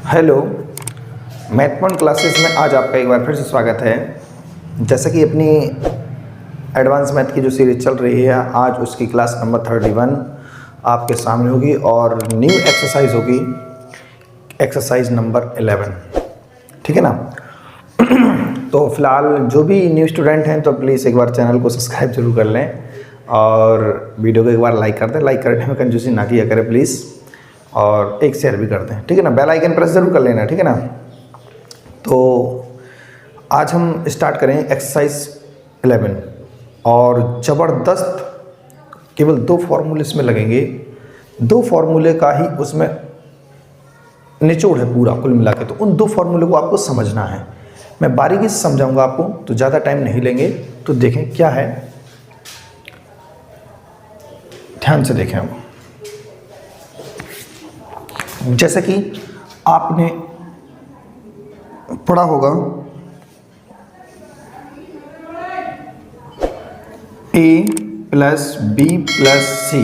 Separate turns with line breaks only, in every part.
Hello, math point classes में आज आपका एक बार फिर से स्वागत है। जैसे कि अपनी एडवांस मैथ की जो सीरीज चल रही है, आज उसकी क्लास नंबर 31 आपके सामने होगी और न्यू एक्सरसाइज होगी, एक्सरसाइज नंबर 11। ठीक है ना। तो फिलहाल जो भी न्यू स्टूडेंट हैं तो प्लीज़ एक बार चैनल को सब्सक्राइब जरूर कर लें और वीडियो को एक बार लाइक कर दें। लाइक करने में कंजूसी ना किया करें प्लीज़, और एक शेयर भी कर दें। ठीक है ना। बेल आइकन प्रेस जरूर कर लेना। ठीक है ना। तो आज हम स्टार्ट करें एक्सरसाइज 11 और ज़बरदस्त केवल 2 फॉर्मूले इसमें लगेंगे। 2 फॉर्मूले का ही उसमें निचोड़ है पूरा कुल मिला के। तो उन 2 फॉर्मूले को आपको समझना है। मैं बारीकी से समझाऊंगा आपको, तो ज़्यादा टाइम नहीं लेंगे। तो देखें क्या है, ध्यान से देखें हम। जैसे कि आपने पढ़ा होगा a प्लस बी प्लस सी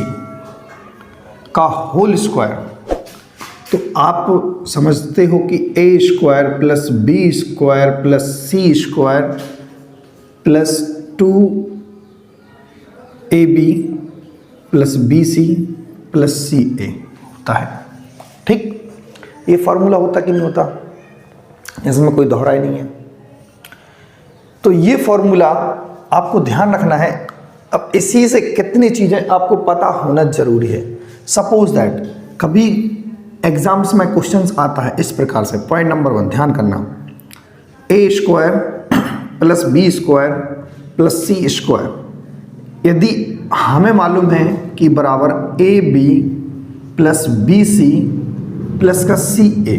का होल स्क्वायर। तो आप समझते हो कि a square plus B square plus C square plus 2ab plus bc plus ca होता है। ठीक, ये फार्मूला होता कि नहीं होता, इसमें कोई दोहराई नहीं है। तो ये फार्मूला आपको ध्यान रखना है। अब इसी से कितनी चीज़ें आपको पता होना जरूरी है। सपोज दैट कभी एग्जाम्स में क्वेश्चंस आता है इस प्रकार से। पॉइंट नंबर 1 ध्यान करना, a square plus B square plus C square यदि हमें मालूम है कि बराबर A B plus B C plus का सी ए,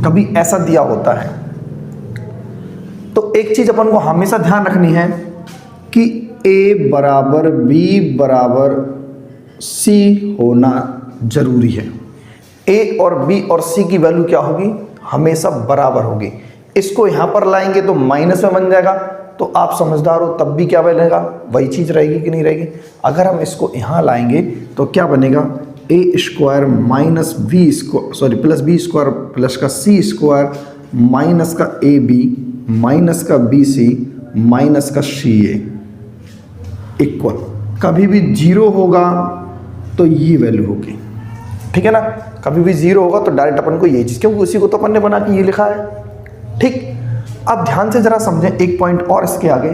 कभी ऐसा दिया होता है तो एक चीज अपन को हमेशा ध्यान रखनी है कि ए बराबर बी बराबर सी होना जरूरी है। ए और बी और सी की वैल्यू क्या होगी, हमेशा बराबर होगी। इसको यहां पर लाएंगे तो माइनस में बन जाएगा, तो आप समझदार हो तब भी क्या बनेगा, वही चीज रहेगी कि नहीं रहेगी। अगर हम इसको यहां लाएंगे तो क्या बनेगा, A square minus B square sorry plus B square plus का सी स्क्वायर माइनस का ए बी माइनस का बी सी माइनस का सी ए इक्वल, कभी भी 0 होगा तो ये वैल्यू होगी। ठीक है ना। कभी भी 0 होगा तो डायरेक्ट अपन को ये चीज, क्योंकि उसी को तो अपन ने बना के ये लिखा है। ठीक, अब ध्यान से जरा समझें एक पॉइंट और इसके आगे।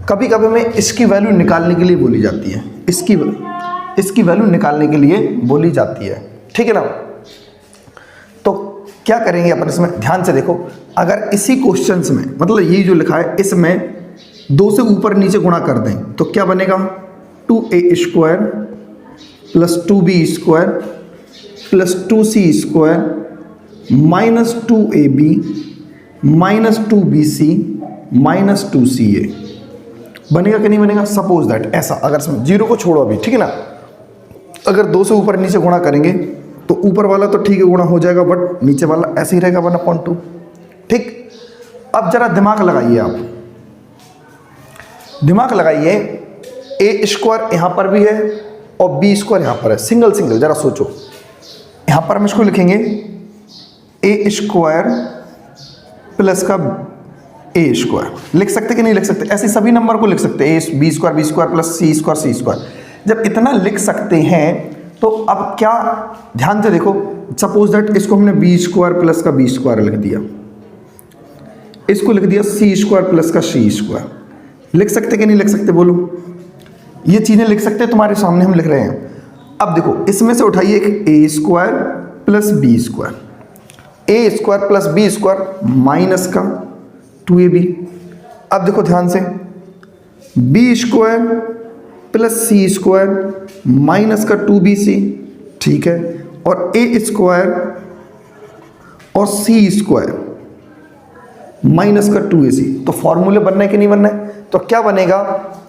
कभी कभी में इसकी वैल्यू निकालने के लिए बोली जाती है, इसकी वैल्यू निकालने के लिए बोली जाती है। ठीक है ना। तो क्या करेंगे अपन इसमें, ध्यान से देखो। अगर इसी क्वेश्चंस में मतलब ये जो लिखा है इसमें 2 से ऊपर नीचे गुणा कर दें तो क्या बनेगा, 2a square plus 2b square plus 2c square minus 2ab minus 2bc minus 2ca बनेगा कि नहीं बनेगा। सपोज दैट ऐसा, अगर 0 को छोड़ो अभी, ठीक है ना। अगर 2 से ऊपर नीचे गुणा करेंगे तो ऊपर वाला तो ठीक है गुणा हो जाएगा, बट नीचे वाला ऐसे ही रहेगा 1/2। ठीक, अब जरा दिमाग लगाइए, आप दिमाग लगाइए। ए स्क्वायर यहां पर भी है और बी स्क्वायर यहां पर है, सिंगल सिंगल। जरा सोचो, यहां पर हम इसको लिखेंगे ए स्क्वायर प्लस का ए स्क्वायर, लिख सकते कि नहीं लिख सकते। ऐसे सभी नंबर को लिख सकते हैं, A B square plus C square. जब इतना लिख सकते हैं तो अब क्या, ध्यान से देखो। सपोज दैट इसको हमने बी स्क्वायर प्लस का बी स्क्वायर लिख दिया, इसको लिख दिया सी स्क्वायर प्लस का सी स्क्वायर। लिख सकते कि नहीं लिख सकते, बोलो। ये चीजें लिख सकते हैं, तुम्हारे सामने हम लिख रहे हैं। अब देखो इसमें से उठाइए एक A square plus B square, A square plus B square minus का 2ab। अब देखो ध्यान से, बी स्क्वायर प्लस सी स्क्वायर माइनस का 2bc, ठीक है, और ए स्क्वायर और सी स्क्वायर माइनस का 2ac। तो फॉर्मूले बनना है कि नहीं बनना है। तो क्या बनेगा,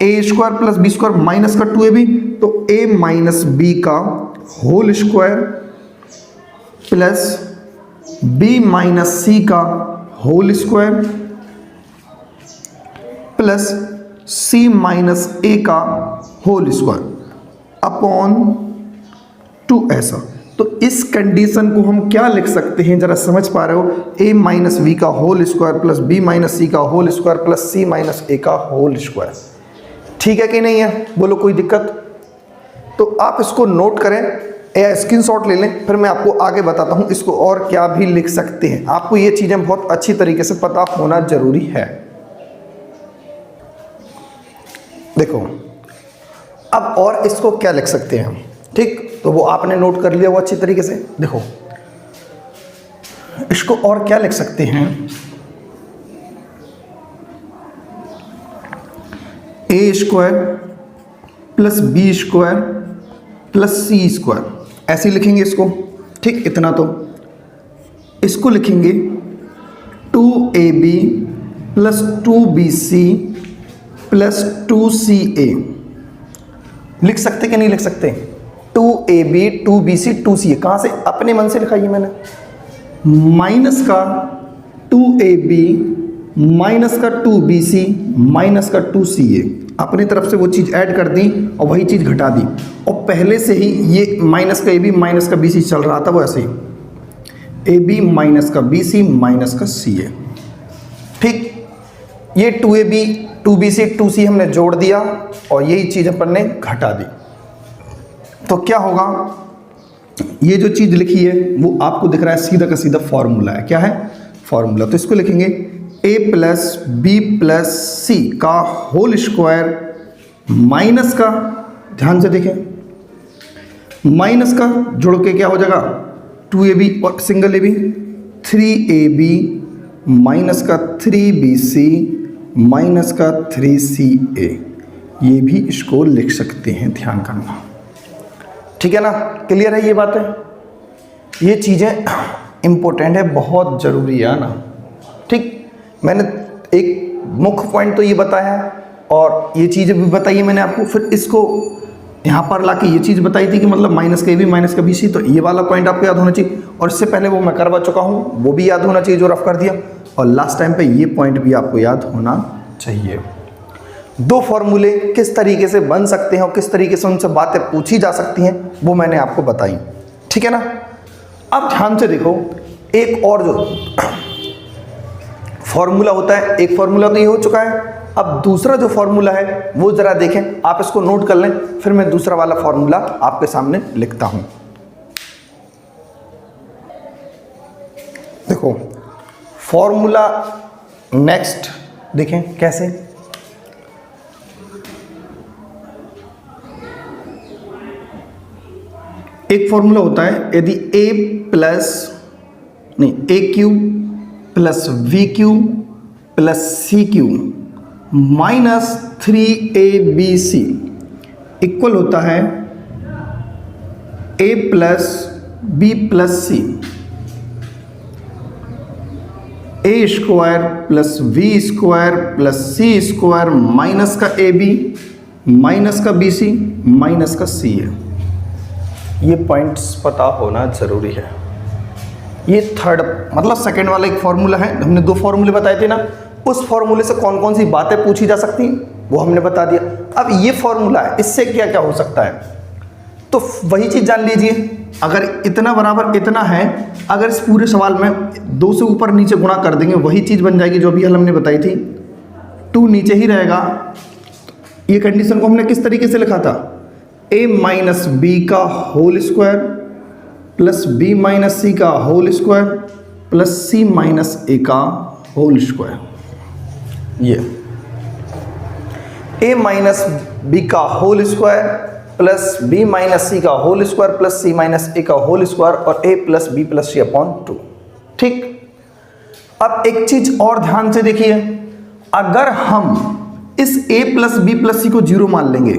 A square plus B square minus का 2ab, तो ए माइनस बी का whole square plus B minus C का whole square plus C minus A का होल स्क्वायर अपॉन 2 ऐसा। तो इस कंडीशन को हम क्या लिख सकते हैं, जरा समझ पा रहे हो, a माइनस बी का whole square plus B minus C का whole square plus C minus A का होल स्क्वायर। ठीक है कि नहीं है, बोलो कोई दिक्कत? तो आप इसको नोट करें या स्क्रीनशॉट ले लें, फिर मैं आपको आगे बताता हूं इसको और क्या भी लिख सकते हैं। आपको ये चीजें बहुत अच्छी तरीके से पता होना जरूरी है। देखो अब और इसको क्या लिख सकते हैं हम, ठीक, तो वो आपने नोट कर लिया वो अच्छी तरीके से। देखो इसको और क्या लिख सकते हैं, A square plus B square plus C square, ऐसे लिखेंगे इसको, ठीक, इतना तो। इसको लिखेंगे 2ab plus 2bc plus 2ca, लिख सकते कि नहीं लिख सकते? 2ab 2bc 2ca, कहाँ से? अपने मन से लिखा ये मैंने, माइनस का 2ab माइनस का 2bc माइनस का 2ca, अपनी तरफ से वो चीज़ ऐड कर दी और वही चीज़ घटा दी, और पहले से ही ये माइनस का ab माइनस का bc चल रहा था, वो ऐसे ही ab माइनस का bc माइनस का ca, ठीक। ये 2ab 2bc 2c हमने जोड़ दिया और यही चीज़ अपन ने घटा दी, तो क्या होगा, ये जो चीज़ लिखी है वो आपको दिख रहा है सीधा का सीधा फॉर्मूला है। क्या है? फॉर्मूला। तो इसको लिखेंगे a प्लस बी प्लस सी का होल स्क्वायर माइनस का, ध्यान से देखें, माइनस का जोड़ के क्या हो जाएगा 2ab और सिंगल ab 3ab माइनस का 3bc माइनस का 3ca, ये भी इसको लिख सकते हैं, ध्यान करना, ठीक है ना? क्लियर है ये बातें? ये चीज़ें इम्पोर्टेंट है, बहुत ज़रूरी है ना, ठीक। मैंने एक मुख्य पॉइंट तो ये बताया और ये चीज़ें भी बताई है मैंने आपको, फिर इसको यहाँ पर लाके ये चीज़ बताई थी कि मतलब माइनस का ए बी माइनस का बी सी, तो ये वाला पॉइंट आपको याद होना चाहिए, और इससे पहले वो मैं करवा चुका हूँ, वो भी याद होना चाहिए जो रफ कर दिया, और लास्ट टाइम पे ये पॉइंट भी आपको याद होना चाहिए। दो फॉर्मूले किस तरीके से बन सकते हैं और किस तरीके से उनसे बातें पूछी जा सकती हैं वो मैंने आपको बताई, ठीक है ना? अब ध्यान से देखो, एक और जो फॉर्मूला होता है, एक फॉर्मूला तो ये हो चुका है, अब दूसरा जो फॉर्मूला है वो जरा देखें, आप इसको नोट कर लें, फिर मैं दूसरा वाला फॉर्मूला आपके सामने लिखता हूं। देखो फॉर्मूला नेक्स्ट देखें कैसे, एक फॉर्मूला होता है, यदि A cube plus we cube plus C cube minus 3abc equal होता है a plus B plus C, A square plus B square plus C square minus का ए बी माइनस का बी सी माइनस का C है। ये points पता होना जरूरी है। ये थर्ड मतलब सेकंड वाला एक फॉर्मूला है, हमने दो फॉर्मूले बताए थे ना, उस फॉर्मूले से कौन कौन सी बातें पूछी जा सकती हैं वो हमने बता दिया। अब ये फॉर्मूला है, इससे क्या क्या हो सकता है, तो वही चीज़ जान लीजिए। अगर इतना बराबर इतना है, अगर इस पूरे सवाल में 2 से ऊपर नीचे गुणा कर देंगे वही चीज़ बन जाएगी जो अभी हल हमने बताई थी, 2 नीचे ही रहेगा। ये कंडीशन को हमने किस तरीके से लिखा था, a माइनस बी का whole square plus B minus C का whole square plus C minus A का होल स्क्वायर। ये a माइनस बी का whole square plus B minus C का whole square plus C minus A का whole square और a plus B plus C upon 2। ठीक, अब एक चीज और ध्यान से देखिए, अगर हम इस a प्लस बी प्लस सी को 0 मान लेंगे,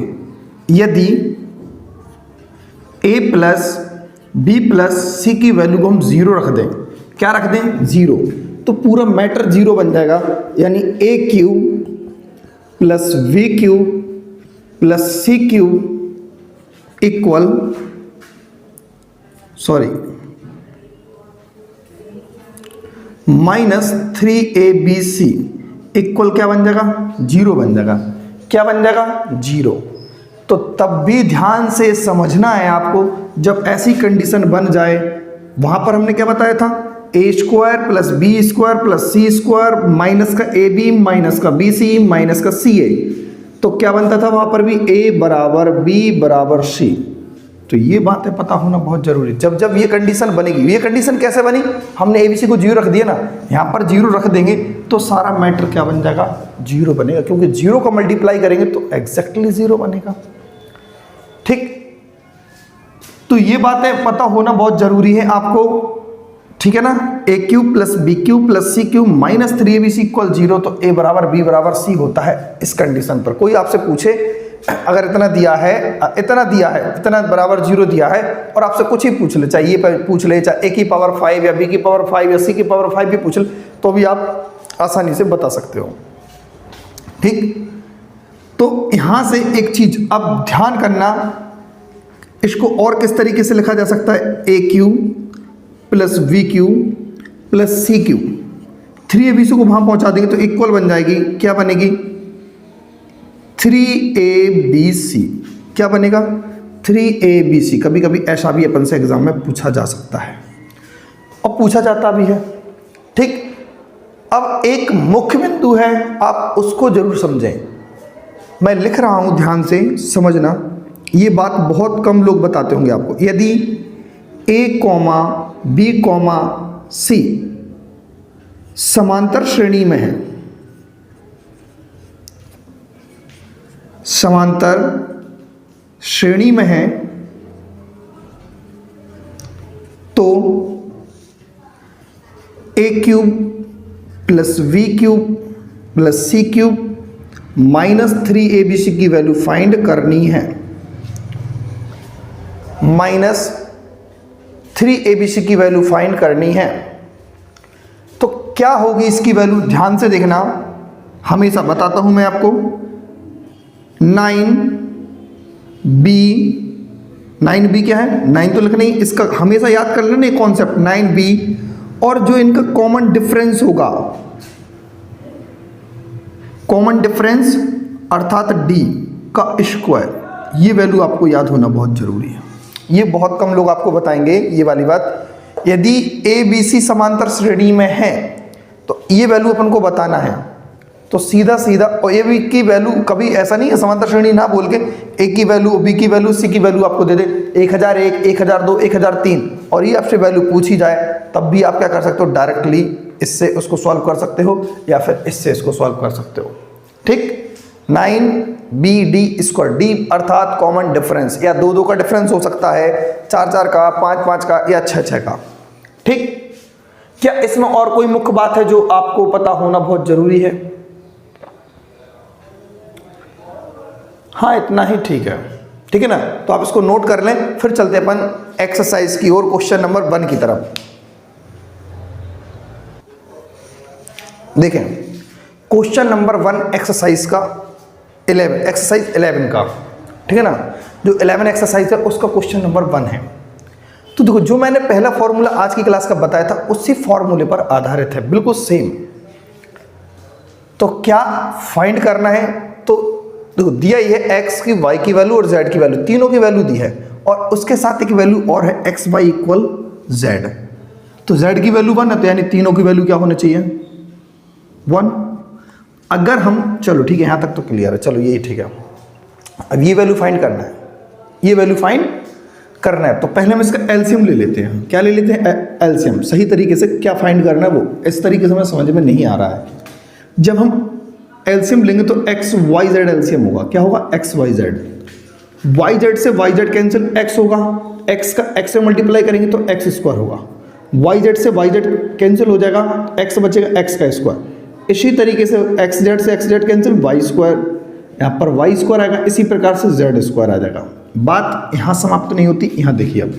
यदि a प्लस बी प्लस सी की वैल्यू को हम 0 रख दें, क्या रख दें 0, तो पूरा मैटर 0 बन जाएगा। यानी a cube plus we cube plus C cube equal minus 3abc equal क्या बन जाएगा 0 बन जाएगा। क्या बन जाएगा 0। तो तब भी ध्यान से समझना है आपको, जब ऐसी कंडीशन बन जाए, वहां पर हमने क्या बताया था, A square plus B square plus C square minus का ए बी माइनस का बी सी माइनस का सी ए, तो क्या बनता था वहां पर भी ए बराबर बी बराबर सी। तो ये बातें पता होना बहुत जरूरी है। जब जब ये कंडीशन बनेगी, ये कंडीशन कैसे बनी, हमने एबीसी को जीरो रख दिया ना, यहाँ पर जीरो रख देंगे तो सारा मैटर क्या बन जाएगा, जीरो बनेगा, क्योंकि जीरो को मल्टीप्लाई करेंगे तो एग्जैक्टली जीरो बनेगा। ठीक, तो ये बातें पता होना बहुत जरूरी है आपको, ठीक है ना। A cube plus B cube plus C cube minus 3abc equal zero, तो ए बराबर बी बराबर सी होता है इस कंडीशन पर। कोई आपसे पूछे अगर इतना दिया है, इतना बराबर जीरो दिया है, और आपसे कुछ ही पूछ ले, चाहे ये पूछ ले, चाहे ए की पावर 5 या बी की पावर 5 या सी की पावर 5 भी पूछ ले, तो भी आप आसानी से बता सकते हो। ठीक, तो यहां से एक चीज अब ध्यान करना, इसको और किस तरीके से लिखा जा सकता है, A cube plus we cube plus C cube, 3abc को वहां पहुंचा देंगे तो इक्वल बन जाएगी, क्या बनेगी 3abc, क्या बनेगा 3abc। कभी कभी ऐसा भी अपन से एग्जाम में पूछा जा सकता है और पूछा जाता भी है। ठीक, अब एक मुख्य बिंदु है, आप उसको जरूर समझें। मैं लिख रहा हूं, ध्यान से समझना, ये बात बहुत कम लोग बताते होंगे आपको। यदि a comma B comma C समांतर श्रेणी में है, समांतर श्रेणी में है, तो A cube plus B cube plus C cube minus 3abc की वैल्यू फाइंड करनी है, माइनस 3abc की वैल्यू फाइंड करनी है। तो क्या होगी इसकी वैल्यू, ध्यान से देखना, हमेशा बताता हूं मैं आपको। 9b क्या है, 9 तो लिखना ही, इसका हमेशा याद कर लेना कॉन्सेप्ट, 9b, और जो इनका कॉमन डिफरेंस होगा, कॉमन डिफरेंस अर्थात d का स्क्वायर, ये वैल्यू आपको याद होना बहुत जरूरी है। ये बहुत कम लोग आपको बताएंगे ये वाली बात। यदि abc समांतर श्रेणी में है तो ये वैल्यू अपन को बताना है, तो सीधा सीधा, और ए बी की वैल्यू कभी ऐसा नहीं है समांतर श्रेणी ना बोल के ए की वैल्यू, बी की वैल्यू, सी की वैल्यू आपको दे दे 1001, 1002, 1003, और ये आपसे वैल्यू पूछी जाए, तब भी आप क्या कर सकते हो, डायरेक्टली इससे उसको सॉल्व कर सकते हो या फिर इससे इसको सॉल्व कर सकते हो। ठीक, 9bd स्क्वायर, डी अर्थात कॉमन डिफरेंस, या 2 का डिफरेंस हो सकता है, 4 का, 5 का या 6 का। ठीक, क्या इसमें और कोई मुख्य बात है जो आपको पता होना बहुत जरूरी है? हाँ, इतना ही ठीक है, ठीक है ना। तो आप इसको नोट कर लें, फिर चलते अपन एक्सरसाइज की ओर, क्वेश्चन नंबर 1 की तरफ। देखें, क्वेश्चन नंबर 1 एक्सरसाइज का 11, एक्सरसाइज 11 का, ठीक है ना, जो 11 एक्सरसाइज है उसका क्वेश्चन नंबर 1 है। तो देखो, जो मैंने पहला फॉर्मूला आज की क्लास का बताया था उसी फॉर्मूले पर आधारित है, बिल्कुल सेम। तो क्या फाइंड करना है, तो देखो दिया ही है x की, y की वैल्यू और z की वैल्यू, तीनों की वैल्यू दी है, और उसके साथ एक वैल्यू और है x y इक्वल z। तो z की वैल्यू 1 है, तो यानी तीनों की वैल्यू क्या होनी चाहिए, 1। अगर हम, चलो ठीक है, यहां तक तो क्लियर है, चलो यही ठीक है। अब ये वैल्यू फाइंड करना है, ये वैल्यू फाइंड करना है, तो पहले हम इसका एलसीएम ले लेते हैं। क्या ले लेते हैं, एलसीएम। सही तरीके से क्या फाइंड करना है वो इस तरीके से हमें समझ में नहीं आ रहा है। जब हम एलसीएम लेंगे तो एक्स वाई जेड एलसीएम होगा, क्या होगा, X Y Z, Y Z से वाई जेड कैंसिल, एक्स होगा, एक्स का एक्स से मल्टीप्लाई करेंगे तो एक्स स्क्वायर होगा, वाई जेड से वाई जेड कैंसिल हो जाएगा, एक्स बचेगा एक्स का स्क्वायर। इसी तरीके से X Z cancel, Y square, यहाँ पर वाई स्क्वायर आएगा, इसी प्रकार से जेड स्क्वायर आ जाएगा। बात यहाँ समाप्त नहीं होती, यहाँ देखिए, अब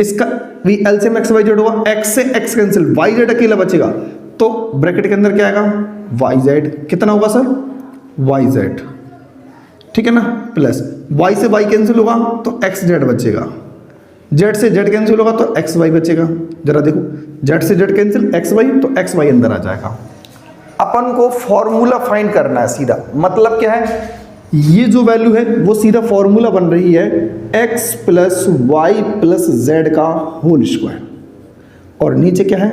इसका भी एलसीएम एक्स वाई जेड होगा, एक्स से एक्स कैंसिल, वाई जेड अकेला बचेगा, तो ब्रैकेट के अंदर क्या आएगा, वाई जेड, कितना होगा सर, वाई जेड, ठीक है ना, प्लस वाई से वाई कैंसिल होगा तो एक्स जेड बचेगा, जेड से जेड कैंसिल होगा तो एक्स वाई बचेगा। जरा देखो, जेड से जेड कैंसिल, एक्स वाई, तो एक्स वाई अंदर आ जाएगा। अपन को फॉर्मूला फाइंड करना है सीधा, मतलब क्या है, ये जो वैल्यू है वो सीधा फॉर्मूला बन रही है x plus Y plus Z का होल स्क्वायर, और नीचे क्या है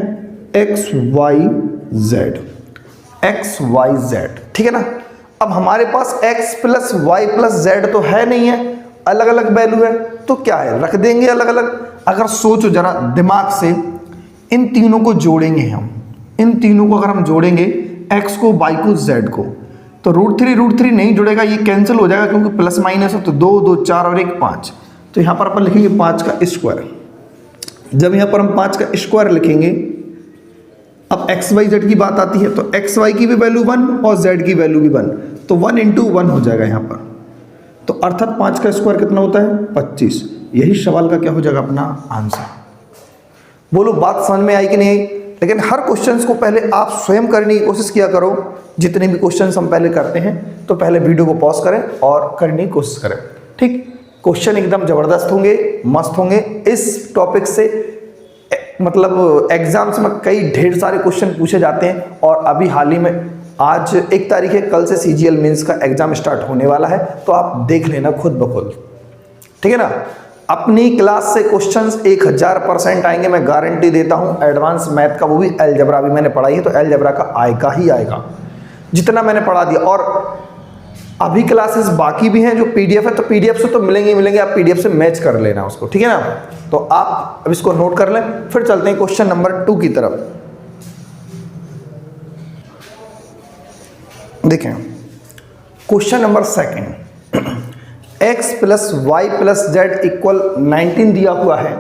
एक्स वाई जेड, ठीक है ना। अब हमारे पास x plus Y plus Z तो है नहीं है, अलग अलग वैल्यू है, तो क्या है रख देंगे अलग अलग। अगर सोचो जरा दिमाग से, इन तीनों को जोड़ेंगे हम, इन तीनों को अगर हम जोड़ेंगे x को, y को, z को, तो √3 नहीं जुड़ेगा, ये कैंसिल हो जाएगा क्योंकि प्लस माइनस है, तो 2 2 4 और 1 5। तो यहाँ पर अपन लिखेंगे 5 का स्क्वायर। जब यहाँ पर हम 5 का स्क्वायर लिखेंगे, अब एक्स वाई जेड की बात आती है तो एक्स वाई की भी वैल्यू 1 और जेड की वैल्यू भी 1, तो 1 × 1 हो जाएगा यहाँ पर। तो अर्थात 5 का स्क्वायर कितना होता है 25। यही सवाल का क्या हो जाएगा अपना आंसर। बोलो बात समझ में आई कि नहीं आई। लेकिन हर क्वेश्चंस को पहले आप स्वयं करने की कोशिश किया करो। जितने भी क्वेश्चंस हम पहले करते हैं तो पहले वीडियो को पॉज करें और करने की कोशिश करें, ठीक। क्वेश्चन एकदम ज़बरदस्त होंगे, मस्त होंगे। इस टॉपिक से मतलब एग्जाम्स में कई ढेर सारे क्वेश्चन पूछे जाते हैं, और अभी हाल ही में आज 1 तारीख है, कल से CGL मेंस का एग्जाम स्टार्ट होने वाला है, तो आप देख लेना खुद ब खुद, ठीक है ना। अपनी क्लास से क्वेश्चंस 1000% आएंगे, मैं गारंटी देता हूं। एडवांस मैथ का, वो भी अलजेब्रा भी मैंने पढ़ाई है, तो अलजेब्रा का आएगा ही आएगा, जितना मैंने पढ़ा दिया। और अभी क्लासेस बाकी भी हैं जो PDF है, तो PDF से तो मिलेंगे ही मिलेंगे, आप PDF से मैच कर लेना उसको, ठीक है ना। तो आप अब इसको नोट कर लें, फिर चलते हैं क्वेश्चन नंबर 2 की तरफ। देखें question number 2, x plus Y plus Z equal 19 दिया हुआ है,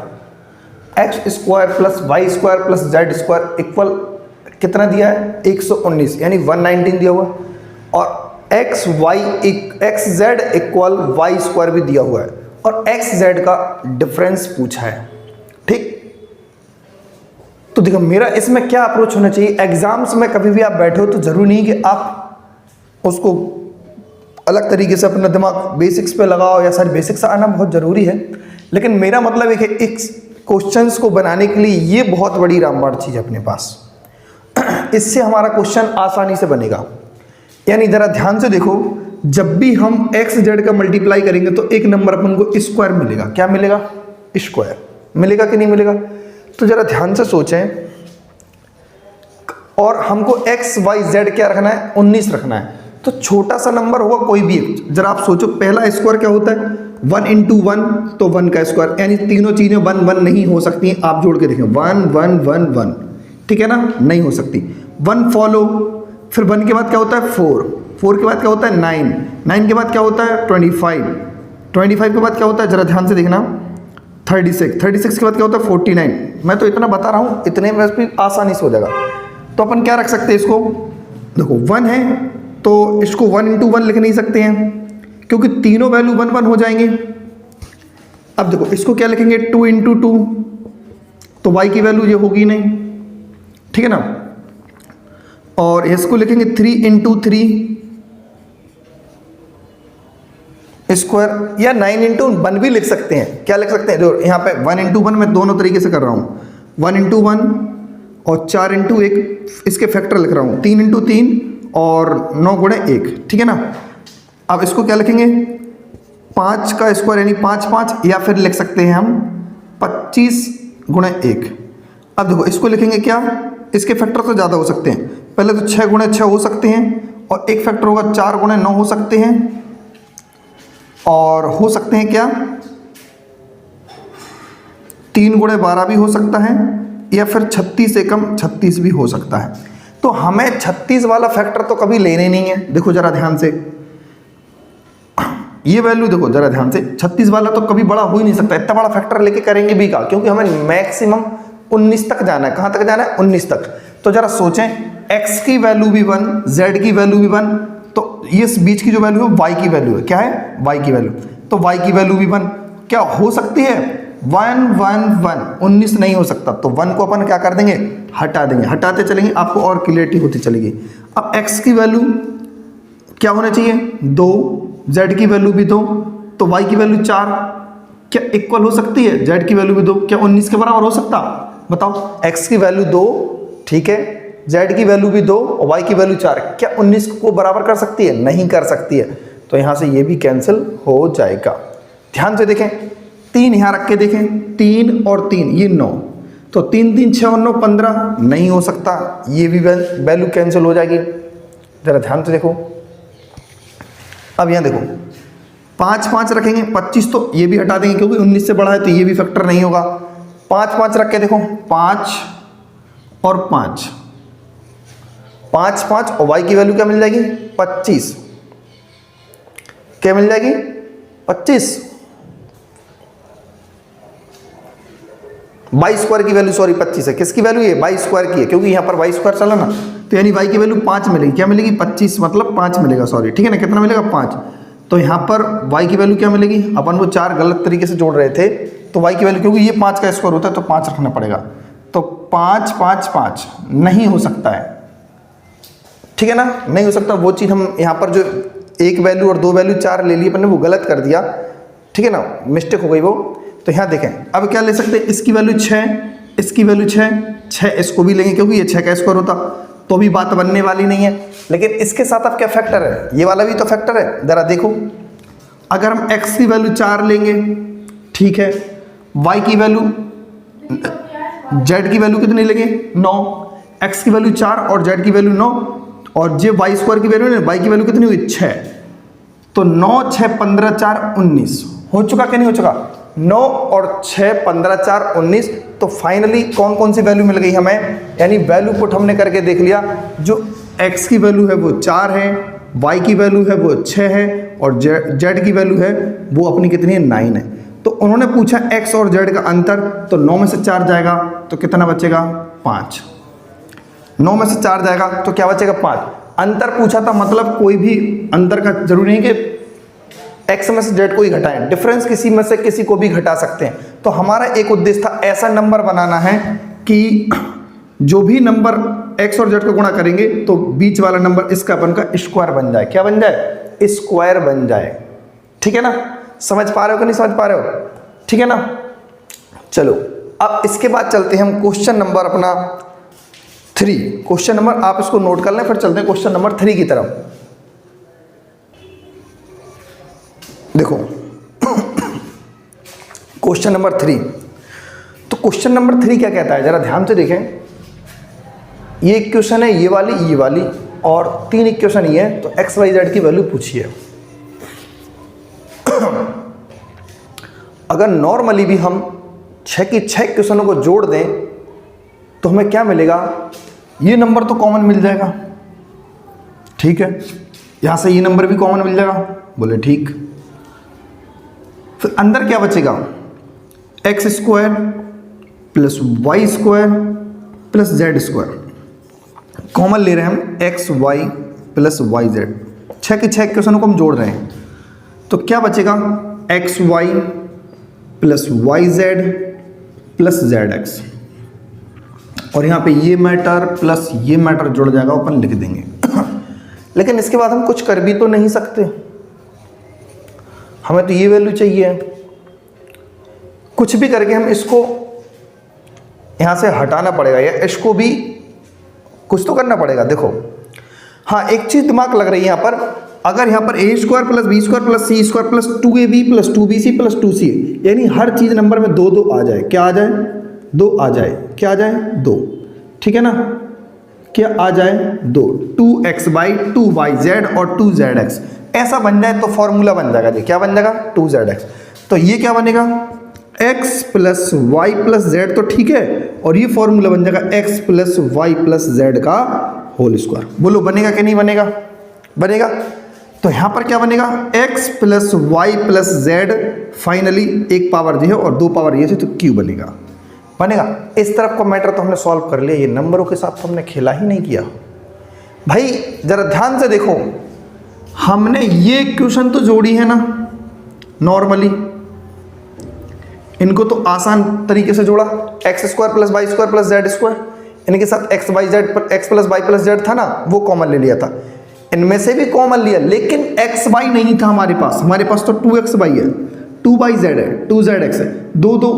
X square plus Y square plus Z square equal कितना दिया है 119, यानी 119 दिया हुआ, और X Z equal Y square भी दिया हुआ है, और एक्स जेड का डिफरेंस पूछा है, ठीक। तो देखो मेरा इसमें क्या अप्रोच होना चाहिए। एग्जाम्स में कभी भी आप बैठे हो तो जरूरी नहीं कि आप उसको अलग तरीके से अपना दिमाग बेसिक्स पे लगाओ, या सारी बेसिक्स आना बहुत ज़रूरी है, लेकिन मेरा मतलब एक है इस क्वेश्चंस को बनाने के लिए ये बहुत बड़ी रामबाण चीज़ है अपने पास। इससे हमारा क्वेश्चन आसानी से बनेगा। यानी ज़रा ध्यान से देखो, जब भी हम एक्स जेड का मल्टीप्लाई करेंगे तो एक नंबर अपन को स्क्वायर मिलेगा। क्या मिलेगा? स्क्वायर मिलेगा कि नहीं मिलेगा? तो ज़रा ध्यान से सोचें, और हमको एक्स वाई जेड क्या रखना है 19 रखना है, तो छोटा सा नंबर होगा कोई भी एक। जरा आप सोचो, पहला स्क्वायर क्या होता है 1 × 1, तो 1 का स्क्वायर, यानी तीनों चीज़ें 1 1 नहीं हो सकती हैं। आप जोड़ के देखें 1 1 1 1, ठीक है ना, नहीं हो सकती। 1 फॉलो, फिर 1 के बाद क्या होता है 4, 4 के बाद क्या होता है 9, 9 के बाद क्या होता है 25, 25 के बाद क्या होता है, जरा ध्यान से देखना 36, 36 के बाद क्या होता है 49। मैं तो इतना बता रहा हूँ, इतने में भी आसानी से हो जाएगा। तो अपन क्या रख सकते हैं इसको, देखो 1 है तो इसको 1 × 1 लिख नहीं सकते हैं, क्योंकि तीनों वैल्यू 1 1 हो जाएंगे। अब देखो इसको क्या लिखेंगे 2 × 2, तो y की वैल्यू ये होगी नहीं, ठीक है ना। और इसको लिखेंगे 3 × 3 स्क्वायर, या 9 × 1 भी लिख सकते हैं। क्या लिख सकते हैं, जो यहाँ पे 1 × 1 मैं दोनों तरीके से कर रहा हूँ, 1 × 1 और 4 × 1 इसके फैक्टर लिख रहा हूँ, 3 × 3 और 9 × 1, ठीक है ना। अब इसको क्या लिखेंगे 5 का स्क्वायर, यानी 5 5, या फिर लिख सकते हैं हम 25 × 1। अब देखो इसको लिखेंगे क्या, इसके फैक्टर तो ज़्यादा हो सकते हैं। पहले तो 6 × 6 हो सकते हैं, और एक फैक्टर होगा 4 × 9 हो सकते हैं, और हो सकते हैं क्या 3 × 12 भी हो सकता है, या फिर 36 से कम 36 भी हो सकता है। तो हमें 36 वाला फैक्टर तो कभी लेने नहीं है। देखो जरा ध्यान से, ये वैल्यू देखो जरा ध्यान से, 36 वाला तो कभी बड़ा हो ही नहीं सकता। इतना बड़ा फैक्टर लेके करेंगे भी क्या, क्योंकि हमें मैक्सिमम 19 तक जाना है। कहाँ तक जाना है 19 तक। तो जरा सोचें, x की वैल्यू भी 1, z की वैल्यू भी 1, तो ये बीच की जो वैल्यू है y की वैल्यू है। क्या है? y की वैल्यू। तो y की वैल्यू भी 1 क्या हो सकती है 1 1 1, 19 नहीं हो सकता। तो 1 को अपन क्या कर देंगे, हटा देंगे। हटाते चलेंगे, आपको और क्लियरिटी होती चलेगी। अब x की वैल्यू क्या होना चाहिए 2, z की वैल्यू भी 2, तो y की वैल्यू 4 क्या इक्वल हो सकती है z की वैल्यू भी 2? क्या 19 के बराबर हो सकता? बताओ, x की वैल्यू 2, ठीक है, z की वैल्यू भी 2 और y की वैल्यू 4, क्या 19 को बराबर कर सकती है? नहीं कर सकती है। तो यहाँ से ये भी कैंसिल हो जाएगा। ध्यान से देखें, 3 यहाँ रख के देखें, 3 और 3 ये 9, तो 3 3 6 और 9 15, नहीं हो सकता, ये भी वैल्यू कैंसिल हो जाएगी। जरा ध्यान से देखो, अब यहाँ देखो 5 5 रखेंगे, 25 तो ये भी हटा देंगे क्योंकि 19 से बड़ा है तो ये भी फैक्टर नहीं होगा। 5 5 रख के देखो, 5 और 5, 5 5 और y की वैल्यू क्या मिल जाएगी 25, क्या मिल जाएगी 25, वाई स्क्वायर की वैल्यू, सॉरी 25 है, किसकी वैल्यू ये वाई स्क्वायर की है, क्योंकि यहाँ पर वाई स्क्वायर चला ना, तो यानी y की वैल्यू 5 मिलेगी, क्या मिलेगी 25 मतलब 5 मिलेगा, सॉरी ठीक है ना, कितना मिलेगा 5। तो यहाँ पर y की वैल्यू क्या मिलेगी, अपन वो 4 गलत तरीके से जोड़ रहे थे, तो y की वैल्यू क्योंकि ये 5 का स्क्वायर होता है तो 5 रखना पड़ेगा, तो 5 5 5 नहीं हो सकता है, ठीक है ना, नहीं हो सकता। वो चीज़ हम यहाँ पर जो एक वैल्यू और 2 वैल्यू 4 ले लिए अपन ने, वो गलत कर दिया, ठीक है ना, मिस्टेक हो गई वो। तो यहाँ देखें, अब क्या ले सकते हैं, इसकी वैल्यू 6, इसकी वैल्यू 6, इसको भी लेंगे क्योंकि ये 6 का स्क्वायर होता, तो भी बात बनने वाली नहीं है। लेकिन इसके साथ अब क्या फैक्टर है, ये वाला भी तो फैक्टर है। ज़रा देखो, अगर हम x की वैल्यू 4 लेंगे, ठीक है, y की वैल्यू, z की वैल्यू कितनी लेंगे 9, x की वैल्यू 4 और z की वैल्यू 9, और ये y स्क्वायर की वैल्यू है, y की वैल्यू कितनी हुई 6, तो 9 6 15 4 19 हो चुका कि नहीं हो चुका, 9 और 6 15 4 19। तो फाइनली कौन कौन सी वैल्यू मिल गई हमें, यानी वैल्यू पुट हमने करके देख लिया, जो x की वैल्यू है वो 4 है, y की वैल्यू है वो 6 है, और z की वैल्यू है वो अपनी कितनी है 9 है। तो उन्होंने पूछा x और z का अंतर, तो 9 में से 4 जाएगा तो कितना बचेगा 5, 9 में से 4 जाएगा तो क्या बचेगा 5। अंतर पूछा था, मतलब कोई भी अंतर का जरूरी नहीं कि x में से z को ही घटाएं, डिफरेंस किसी में से किसी को भी घटा सकते हैं। तो हमारा एक उद्देश्य था ऐसा नंबर बनाना है कि जो भी नंबर x और z को गुणा करेंगे तो बीच वाला नंबर इसका अपन का स्क्वायर बन जाए, क्या बन जाए स्क्वायर बन जाए, ठीक है ना। समझ पा रहे हो कि नहीं समझ पा रहे हो, ठीक है ना। चलो अब इसके बाद चलते हैं हम क्वेश्चन नंबर अपना 3, क्वेश्चन नंबर आप इसको नोट कर लें, फिर चलते हैं क्वेश्चन नंबर 3 की तरफ। देखो क्वेश्चन नंबर 3, तो क्वेश्चन नंबर 3 क्या कहता है, जरा ध्यान से देखें। ये इक्वेशन है, ये वाली और 3 इक्वेशन ये है, तो एक्स वाई जेड की वैल्यू पूछी है। अगर नॉर्मली भी हम 6 की 6 इक्वेशनों को जोड़ दें तो हमें क्या मिलेगा, ये नंबर तो कॉमन मिल जाएगा, ठीक है, यहां से ये नंबर भी कॉमन मिल जाएगा, बोले ठीक। फिर अंदर क्या बचेगा, X square plus Y square plus Z square, common ले रहे हैं हम X Y plus Y Z, 6 की 6 इक्वेशनों को हम जोड़ रहे हैं, तो क्या बचेगा X Y plus Y Z plus Z X, और यहाँ पे ये मैटर प्लस ये मैटर जुड़ जाएगा, अपन लिख देंगे। लेकिन इसके बाद हम कुछ कर भी तो नहीं सकते, हमें तो ये वैल्यू चाहिए, कुछ भी करके हम इसको यहाँ से हटाना पड़ेगा या इसको भी कुछ तो करना पड़ेगा। देखो हाँ, एक चीज़ दिमाग लग रही है यहाँ पर, अगर यहाँ पर A square plus B square plus C square plus 2ab plus 2bc plus 2c, यानी हर चीज़ नंबर में 2 2 आ जाए, क्या आ जाए 2 आ जाए, क्या आ जाए 2, ठीक है ना, क्या आ जाए 2, 2x/2 2yz और 2zx ऐसा बन जाए तो फॉर्मूला बन जाएगा, क्या बन जाएगा 2zx। तो ये क्या बनेगा x plus Y plus Z, तो ठीक है, और ये फॉर्मूला बन जाएगा x plus Y plus Z का होल स्क्वायर। बोलो बनेगा कि नहीं बनेगा, बनेगा। तो यहाँ पर क्या बनेगा x plus Y plus Z, finally एक पावर ये है और 2 पावर ये थी, तो q बनेगा, बनेगा। इस तरफ का मैटर तो हमने सॉल्व कर लिया, ये नंबरों के साथ तो हमने खेला ही नहीं किया भाई। जरा ध्यान से देखो, हमने ये इक्वेशन तो जोड़ी है ना नॉर्मली, इनको तो आसान तरीके से जोड़ा, X square plus Y square plus Z square, इनके साथ X plus Y plus Z था ना, वो कॉमन ले लिया था, इनमें से भी कॉमन लिया, लेकिन एक्स वाई नहीं था हमारे पास तो 2x वाई है, 2yz है, 2zx है, 2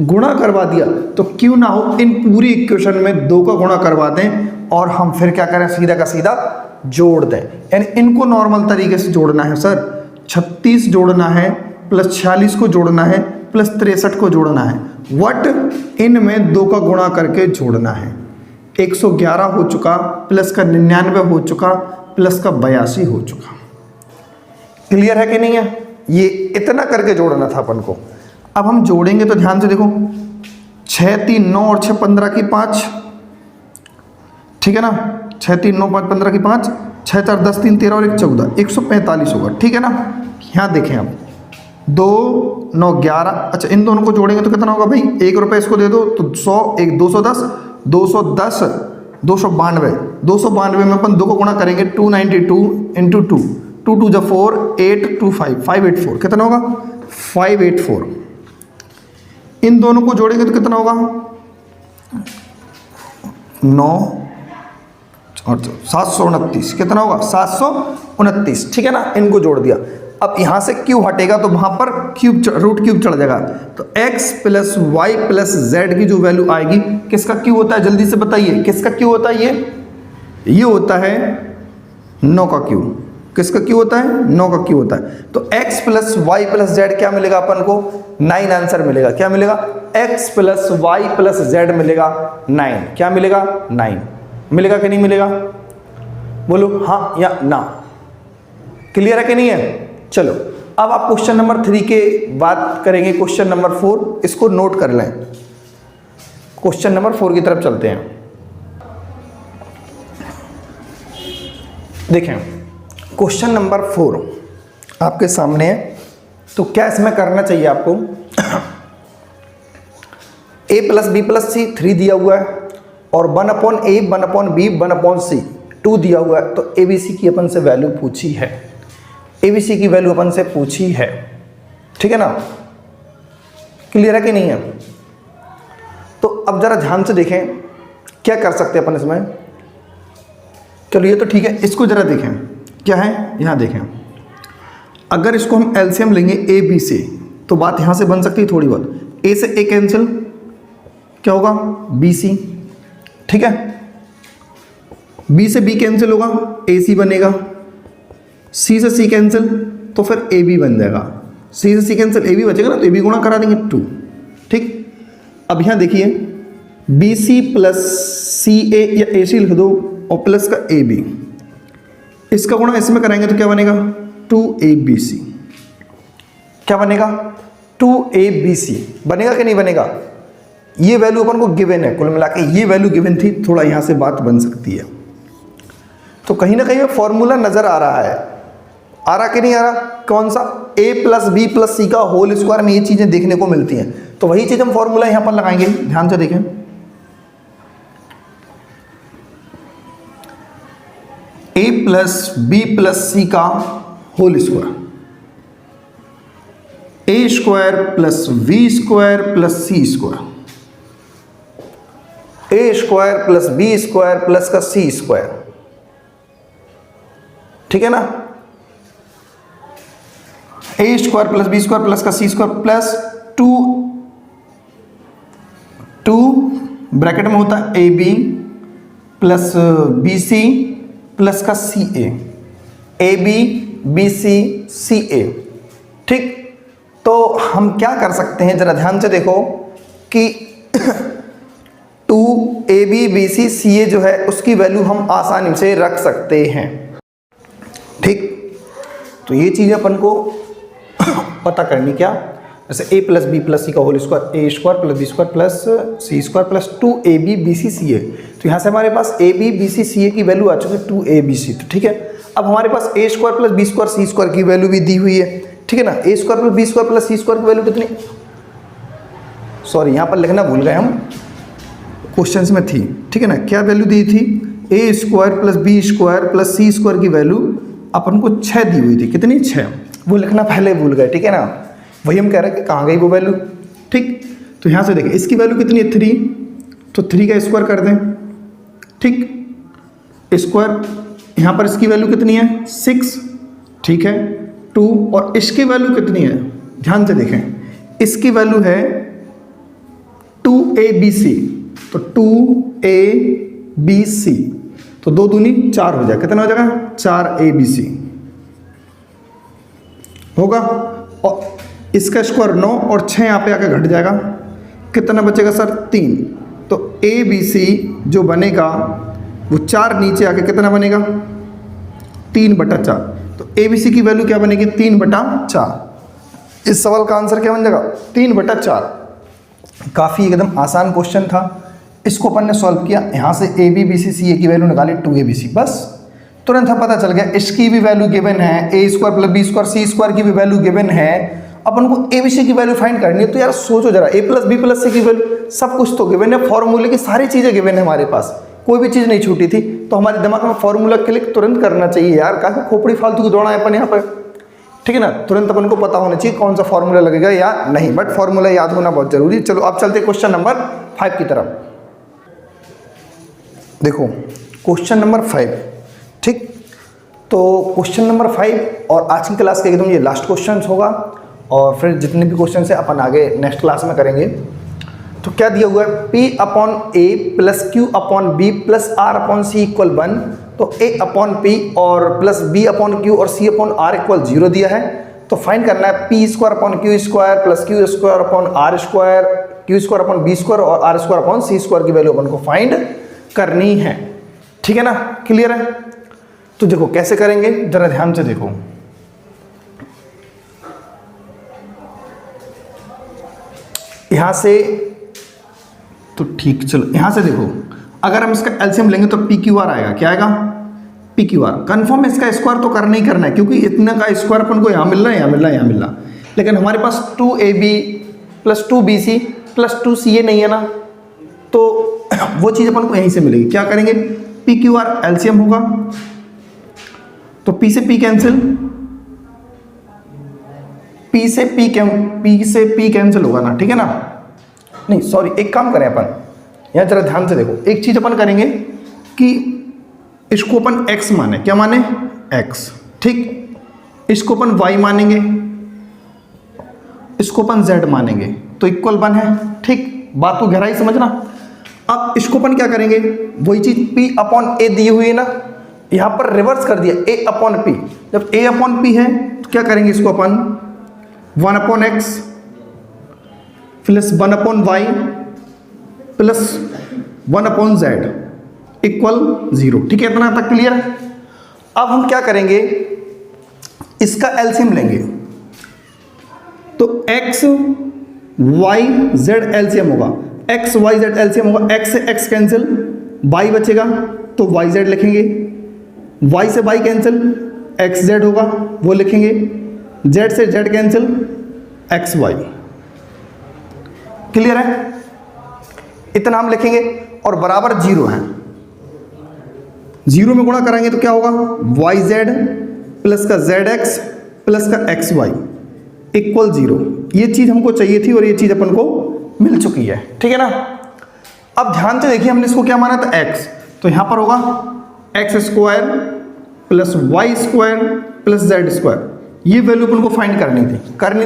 गुणा करवा दिया, तो क्यों ना हो इन पूरी इक्वेशन में 2 का गुणा करवा दें और हम फिर क्या करें, सीधा का सीधा जोड़ दें। यानी इनको नॉर्मल तरीके से जोड़ना है सर, 36 जोड़ना है प्लस 46 को जोड़ना है प्लस 63 को जोड़ना है, वट इनमें 2 का गुणा करके जोड़ना है। 111 हो चुका, प्लस का 99 हो चुका, प्लस का 82 हो चुका। क्लियर है कि नहीं है? ये इतना करके जोड़ना था अपन को। अब हम जोड़ेंगे तो ध्यान से देखो, 6 3 9 और 6 15 की 5, ठीक है ना, 6 3 9 5 15 की 5, 6 4 10 3 13 और 1 14, 145 होगा, ठीक है ना। यहाँ देखें अब 2 9 11, अच्छा इन दोनों को जोड़ेंगे तो कितना होगा भाई, 1 रुपये इसको दे दो तो 100, 1 210, 210 292, 292 में अपन 2 को गुणा करेंगे, 292 इंटू 2, 2 2 जा 4, 8 2 5, 584, कितना होगा 584। इन दोनों को जोड़ेंगे तो कितना होगा 9 और 729, कितना होगा 729, ठीक है ना। इनको जोड़ दिया। अब यहाँ से क्यू हटेगा तो वहाँ पर रूट क्यूब चढ़ जाएगा, तो x plus Y plus Z की जो वैल्यू आएगी, किसका क्यू होता है जल्दी से बताइए, किसका क्यू होता है ये होता है 9 का क्यू। किसका क्यू होता है 9 का क्यू होता है। तो x plus Y plus Z क्या मिलेगा अपन को 9 आंसर मिलेगा। क्या मिलेगा x plus Y plus Z मिलेगा 9। क्या मिलेगा 9 मिलेगा कि नहीं मिलेगा, बोलो हाँ या ना। क्लियर है कि नहीं है? चलो अब आप क्वेश्चन नंबर 3 के बात करेंगे, क्वेश्चन नंबर 4, इसको नोट कर लें। क्वेश्चन नंबर 4 की तरफ चलते हैं। देखें क्वेश्चन नंबर 4 आपके सामने है, तो क्या इसमें करना चाहिए आपको, a प्लस बी प्लस सी 3 दिया हुआ है और 1/a 1/b 1/c 2 दिया हुआ है। तो abc की अपन से वैल्यू पूछी है, abc की वैल्यू अपन से पूछी है, ठीक है ना। क्लियर है कि नहीं है? तो अब जरा ध्यान से देखें क्या कर सकते हैं अपन इसमें। चलो ये तो ठीक है, इसको जरा देखें क्या है, यहाँ देखें। अगर इसको हम एलसीएम लेंगे ए बी से, तो बात यहाँ से बन सकती है थोड़ी बहुत। ए से ए कैंसिल, क्या होगा बी सी, ठीक है। बी से बी कैंसिल होगा, ए सी बनेगा। सी से सी कैंसिल तो फिर ए बी बन जाएगा। सी से सी कैंसिल ए बी बचेगा ना, तो ए बी गुणा करा देंगे 2, ठीक। अब यहाँ देखिए बी सी प्लस सी ए या ए सी लिख दो और प्लस का ए बी, इसका गुणा इसमें कराएंगे तो क्या बनेगा 2abc। क्या बनेगा 2abc बनेगा कि नहीं बनेगा। ये वैल्यू अपन को गिवन है, कुल मिला के ये वैल्यू गिवन थी, थोड़ा यहाँ से बात बन सकती है। तो कहीं ना कहीं फॉर्मूला नजर आ रहा है, आ रहा कि नहीं आ रहा, कौन सा a प्लस बी प्लस सी का होल स्क्वायर में ये चीजें देखने को मिलती हैं। तो वही चीज हम फॉर्मूला यहाँ पर लगाएंगे, ध्यान से देखें। a प्लस बी प्लस सी का होल स्क्वायर, ए square plus B square plus सी स्क्वायर, ए square plus B square plus का सी स्क्वायर, ठीक है ना। A square plus B square plus का सी स्क्वायर प्लस 2 ब्रैकेट में होता है a B plus B C plus का सी ए बी बी सी सी ए, ठीक। तो हम क्या कर सकते हैं, जरा ध्यान से देखो कि 2abc जो है उसकी वैल्यू हम आसानी से रख सकते हैं, ठीक। तो ये चीज़ अपन को पता करनी, क्या जैसे a प्लस बी प्लस सी का होल स्क्वायर, ए square plus B square plus सी स्क्वायर प्लस 2abc तो यहाँ से हमारे पास abc की वैल्यू आ चुकी है 2abc, तो ठीक है। अब हमारे पास a square plus B square C square की वैल्यू भी दी हुई है, ठीक है ना। a square plus B square plus C square की वैल्यू कितनी, सॉरी यहाँ पर लिखना भूल गए हम, क्वेश्चन में थी, ठीक है ना। क्या वैल्यू दी थी, a square plus B square plus C square की वैल्यू अपन को 6 दी हुई थी, कितनी 6, वो लिखना पहले भूल गए, ठीक है ना। वही हम कह रहे हैं कि कहाँ गई वो वैल्यू, ठीक। तो यहाँ से देखें इसकी वैल्यू कितनी है 3, तो 3 का स्क्वायर कर दें, ठीक। स्क्वायर यहाँ पर इसकी वैल्यू कितनी है 6, ठीक है 2, और इसकी वैल्यू कितनी है, ध्यान से देखें इसकी वैल्यू है 2abc, तो 2abc तो 2 दूनी 4 हो जाएगा। कितना हो जाएगा? 4ABC होगा। और इसका स्क्वायर 9 और 6 यहाँ पे आके घट जाएगा। कितना बचेगा सर? 3। तो ABC जो बनेगा वो 4 नीचे आके कितना बनेगा? 3/4। तो ABC की वैल्यू क्या बनेगी? 3/4। इस सवाल का आंसर क्या बन जाएगा? 3/4। काफ़ी एकदम आसान क्वेश्चन था, इसको अपन ने सॉल्व किया। यहाँ से AB BC CA की वैल्यू निकाली 2ABC, बस तुरंत हमें पता चल गया। इसकी भी वैल्यू गिवन है, A² + B² C² की भी वैल्यू गिवन है। अपन को ABC की वैल्यू फाइंड करनी है। तो यार सोचो जरा, A + B + C की वैल्यू सब कुछ तो गिवन है, फॉर्मूले की सारी चीज़ें गिवन है हमारे पास, कोई भी चीज़ नहीं छूटी थी। तो हमारे दिमाग में फॉर्मूला क्लिक तुरंत करना चाहिए यार, काफ़ी खोपड़ी फालतू की दौड़ा है अपन यहाँ पर, ठीक है ना। तुरंत अपन को पता होना चाहिए कौन सा फॉर्मूला लगेगा या नहीं, बट फॉर्मूला याद होना बहुत जरूरी है। चलो अब चलते क्वेश्चन नंबर 5 की तरफ। देखो क्वेश्चन नंबर 5, ठीक। तो क्वेश्चन नंबर 5 और आज की क्लास का एकदम ये लास्ट क्वेश्चन होगा, और फिर जितने भी क्वेश्चन है अपन आगे नेक्स्ट क्लास में करेंगे। तो क्या दिया हुआ है? P/A + Q/B + R/C = 1। तो A/P और +B/Q और C/R = 0 दिया है। तो फाइंड करना है P² / Q² + Q² / R², Q² / B² और R² / C² की वैल्यू अपन को फाइंड करनी है, ठीक है ना। क्लियर है? तो देखो कैसे करेंगे, जरा ध्यान से देखो। यहां से तो ठीक, चलो यहां से देखो, अगर हम इसका एलसीएम लेंगे तो PQR आएगा। क्या आएगा? PQR। कंफर्म इसका स्क्वायर तो करना ही करना है, क्योंकि इतना का स्क्वायर अपन को यहां मिल रहा है, यहां मिल रहा है, यहां मिल रहा है। लेकिन हमारे पास 2AB + 2BC + 2CA नहीं है ना, तो वो चीज अपन को यहीं से मिलेगी। क्या करेंगे? PQR एलसीएम होगा, तो P से P कैंसिल, P से P कैंसिल होगा ना, ठीक है ना। नहीं सॉरी, एक काम करें अपन, यहां जरा ध्यान से देखो। एक चीज अपन करेंगे कि इसको अपन x माने। क्या माने? x, ठीक। इसको अपन y मानेंगे, इसको अपन z मानेंगे, तो इक्वल 1 है, ठीक। बात को गहराई समझना। अब इसको अपन क्या करेंगे? वही चीज P/A दी हुई है ना, यहां पर रिवर्स कर दिया A/P। जब A/P है तो क्या करेंगे? इसको अपन 1/x + 1/y + 1/z = 0, ठीक है। इतना तक क्लियर है? अब हम क्या करेंगे? इसका एलसीएम लेंगे, तो x y z एलसीएम होगा, x y z एलसीएम होगा। x से x कैंसिल, y बचेगा तो yz लिखेंगे, y से y कैंसिल, xz होगा वो लिखेंगे, z से z कैंसिल, xy। क्लियर है? इतना हम लिखेंगे और बराबर 0 है। 0 में गुणा कराएंगे तो क्या होगा? yz प्लस का zx प्लस का xy = 0। ये चीज हमको चाहिए थी और ये चीज अपन को मिल चुकी है, ठीक है ना। अब ध्यान से देखिए, हमने इसको क्या माना था? x, तो यहां पर होगा x² + y² + z²। ये वैल्यू अपन को फाइंड करनी थी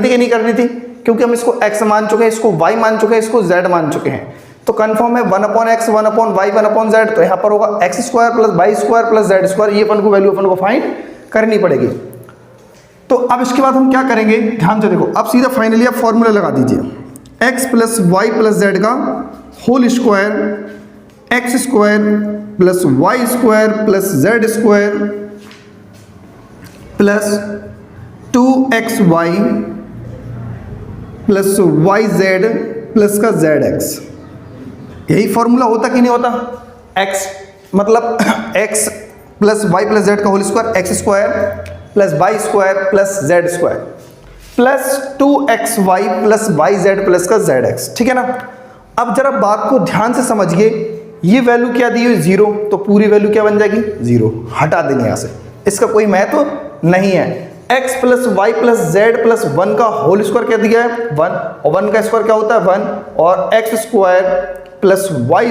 कि नहीं करनी थी? क्योंकि हम इसको x मान चुके हैं, इसको y मान चुके हैं, इसको z मान चुके हैं। तो कंफर्म है 1/x 1/y 1/z। तो यहां पर होगा x² + y² + z²। ये अपन को वैल्यू अपन को फाइंड करनी पड़ेगी। तो अब इसके बाद हम क्या करेंगे? ध्यान से देखो, अब सीधा फाइनली आप फॉर्मूला लगा दीजिए। x + y + z का whole square x² + y² + z² plus 2xy plus yz plus का zx। यही फॉर्मूला होता कि नहीं होता? x मतलब x + y + z का whole square x² + y² + z² plus 2xy + yz plus का zx, ठीक है ना। अब जरा बात को ध्यान से समझिए, ये वैल्यू क्या दी हुई? 0, तो पूरी वैल्यू क्या बन जाएगी? 0। हटा देंगे यहाँ से, इसका कोई महत्व नहीं है। x + y + z + 1 का होल स्क्वायर क्या दिया है? 1, और 1 का स्क्वायर क्या होता है? 1, और x² + y²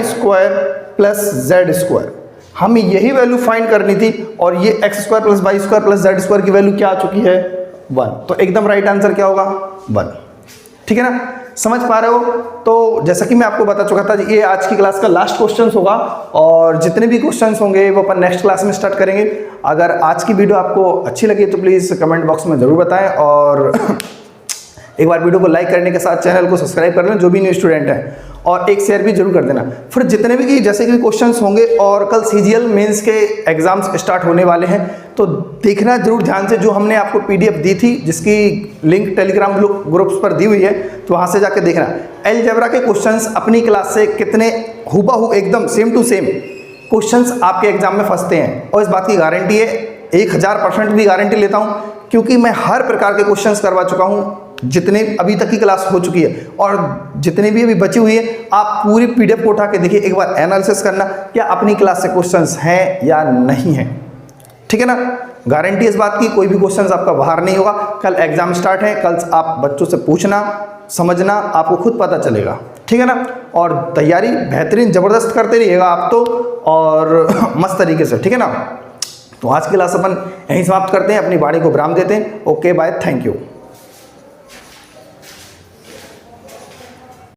+ z²। हमें यही वैल्यू फाइंड करनी थी, और ये x² + y² + z² की वैल्यू क्या आ चुकी है? 1। तो एकदम राइट आंसर क्या होगा? 1, ठीक है ना। समझ पा रहे हो? तो जैसा कि मैं आपको बता चुका था, ये आज की क्लास का लास्ट क्वेश्चन होगा और जितने भी क्वेश्चंस होंगे वो अपन नेक्स्ट क्लास में स्टार्ट करेंगे। अगर आज की वीडियो आपको अच्छी लगी तो प्लीज़ कमेंट बॉक्स में ज़रूर बताएं और एक बार वीडियो को लाइक करने के साथ चैनल को सब्सक्राइब कर लें जो भी न्यू स्टूडेंट है, और एक शेयर भी जरूर कर देना। फिर जितने भी जैसे कि क्वेश्चंस होंगे और कल सीजीएल मेंस के एग्जाम्स स्टार्ट होने वाले हैं, तो देखना जरूर ध्यान से। जो हमने आपको पीडीएफ दी थी जिसकी लिंक टेलीग्राम ग्रुप्स पर दी हुई है, तो वहाँ से जाके देखना अलजेब्रा के क्वेश्चंस अपनी क्लास से कितने हूबहू एकदम सेम टू सेम क्वेश्चंस आपके एग्जाम में फंसते हैं। और इस बात की गारंटी है, 1000% भी गारंटी लेता हूँ, क्योंकि मैं हर प्रकार के क्वेश्चंस करवा चुका हूँ जितने अभी तक की क्लास हो चुकी है, और जितने भी अभी बची हुई है आप पूरी पीडीएफ को उठा के देखिए, एक बार एनालिसिस करना क्या अपनी क्लास से क्वेश्चंस हैं या नहीं है। ठीक है ना? गारंटी इस बात की, कोई भी क्वेश्चंस आपका बाहर नहीं होगा। कल एग्जाम स्टार्ट है, कल आप बच्चों से पूछना, समझना, आपको खुद पता चलेगा। ठीक है ना? और तैयारी बेहतरीन ज़बरदस्त करते रहिएगा आप तो, और मस्त तरीके से। ठीक है ना? तो आज की क्लास अपन यहीं समाप्त करते हैं, अपनी वाणी को विराम देते हैं। Okay bye, thank you.